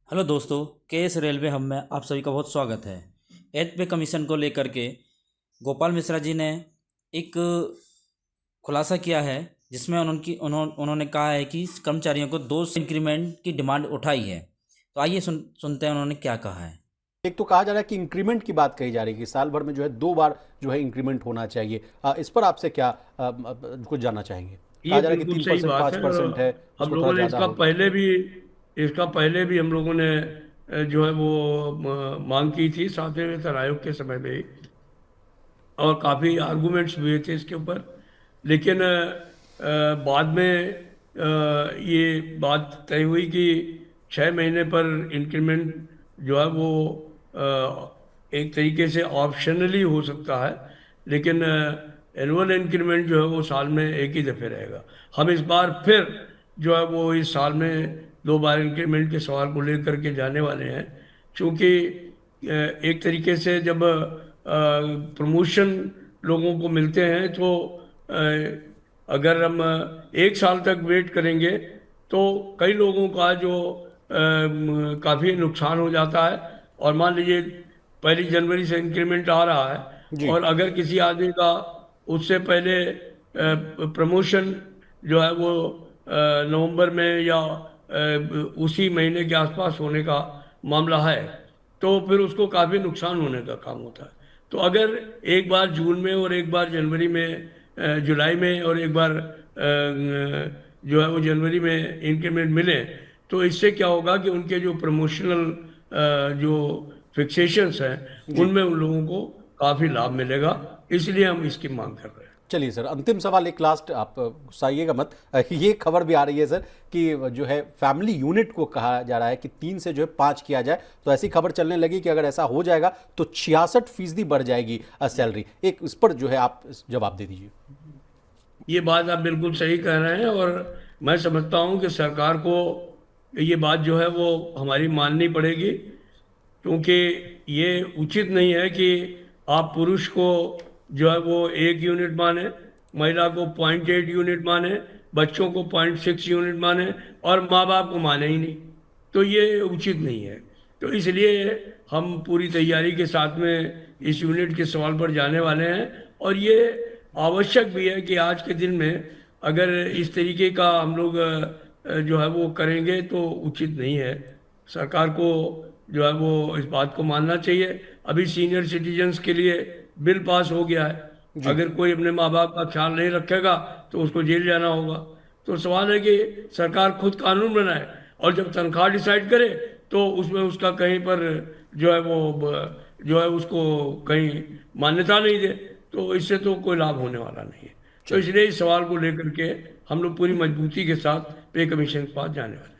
Hello दोस्तों, KS railway हम में आप सभी का बहुत स्वागत है। एथ पे कमीशन को लेकर के गोपाल मिश्रा जी ने एक खुलासा किया है, जिसमें उन्होंने कहा है कि कर्मचारियों को 2 इंक्रीमेंट की डिमांड उठाई है। तो आइए सुनते हैं उन्होंने क्या कहा है। एक तो कहा जा रहा है कि इंक्रीमेंट की बात कही जा रही है कि साल भर में जो है 2 बार जो है इंक्रीमेंट होना चाहिए। इस पर आपसे क्या कुछ जानना चाहेंगे? कहा ये जा रहा है कि बिल्कुल सही 3% बात है। 5% है, हम उसको थोड़ा लोगों ने ज़्यादा हो। इसका पहले भी हम लोगों ने जो है वो मांग की थी 7वें वेतन आयोग के समय में ही, और काफ़ी आर्गूमेंट्स हुए थे इसके ऊपर। लेकिन बाद में ये बात तय हुई कि 6 महीने पर इंक्रीमेंट जो है वो एक तरीके से ऑप्शनली हो सकता है, लेकिन एनुअल इंक्रीमेंट जो है वो साल में एक ही दफ़े रहेगा। हम इस बार फिर जो है वो इस साल में 2 बार इंक्रीमेंट के सवाल को लेकर के जाने वाले हैं, क्योंकि एक तरीके से जब प्रमोशन लोगों को मिलते हैं तो अगर हम 1 साल तक वेट करेंगे तो कई लोगों का जो काफ़ी नुकसान हो जाता है। और मान लीजिए 1 जनवरी से इंक्रीमेंट आ रहा है, जी। और अगर किसी आदमी का उससे पहले प्रमोशन जो है वो नवंबर में या उसी महीने के आसपास होने का मामला है, तो फिर उसको काफ़ी नुकसान होने का काम होता है। तो अगर एक बार जून में और एक बार जनवरी में, जुलाई में और एक बार जो है वो जनवरी में इंक्रीमेंट मिले, तो इससे क्या होगा कि उनके जो प्रमोशनल जो फिक्सेशंस हैं जी। उनमें उन लोगों को काफ़ी लाभ मिलेगा। इसलिए हम इसकी मांग कर रहे हैं। चलिए सर, अंतिम सवाल एक लास्ट, आप गुस्साइएगा मत। ये खबर भी आ रही है सर कि जो है फैमिली यूनिट को कहा जा रहा है कि 3 से जो है 5 किया जाए। तो ऐसी खबर चलने लगी कि अगर ऐसा हो जाएगा तो 66% बढ़ जाएगी सैलरी। एक इस पर जो है आप जवाब दे दीजिए। ये बात आप बिल्कुल सही कह रहे हैं, और मैं समझता हूँ कि सरकार को ये बात जो है वो हमारी माननी पड़ेगी, क्योंकि ये उचित नहीं है कि आप पुरुष को जो है वो 1 यूनिट माने, महिला को 0.8 यूनिट माने, बच्चों को 0.6 यूनिट माने, और माँ बाप को माने ही नहीं। तो ये उचित नहीं है। तो इसलिए हम पूरी तैयारी के साथ में इस यूनिट के सवाल पर जाने वाले हैं, और ये आवश्यक भी है कि आज के दिन में अगर इस तरीके का हम लोग जो है वो करेंगे तो उचित नहीं है। सरकार को जो है वो इस बात को मानना चाहिए। अभी सीनियर सिटीजन्स के लिए बिल पास हो गया है, जी। अगर कोई अपने माँ बाप का ख्याल नहीं रखेगा तो उसको जेल जाना होगा। तो सवाल है कि सरकार खुद कानून बनाए, और जब तनख्वाह डिसाइड करे तो उसमें उसका कहीं पर जो है वो जो है उसको कहीं मान्यता नहीं दे, तो इससे तो कोई लाभ होने वाला नहीं है। तो चलिए। इसलिए इस सवाल को लेकर के हम लोग पूरी मजबूती के साथ पे कमीशन के पास जाने वाले हैं।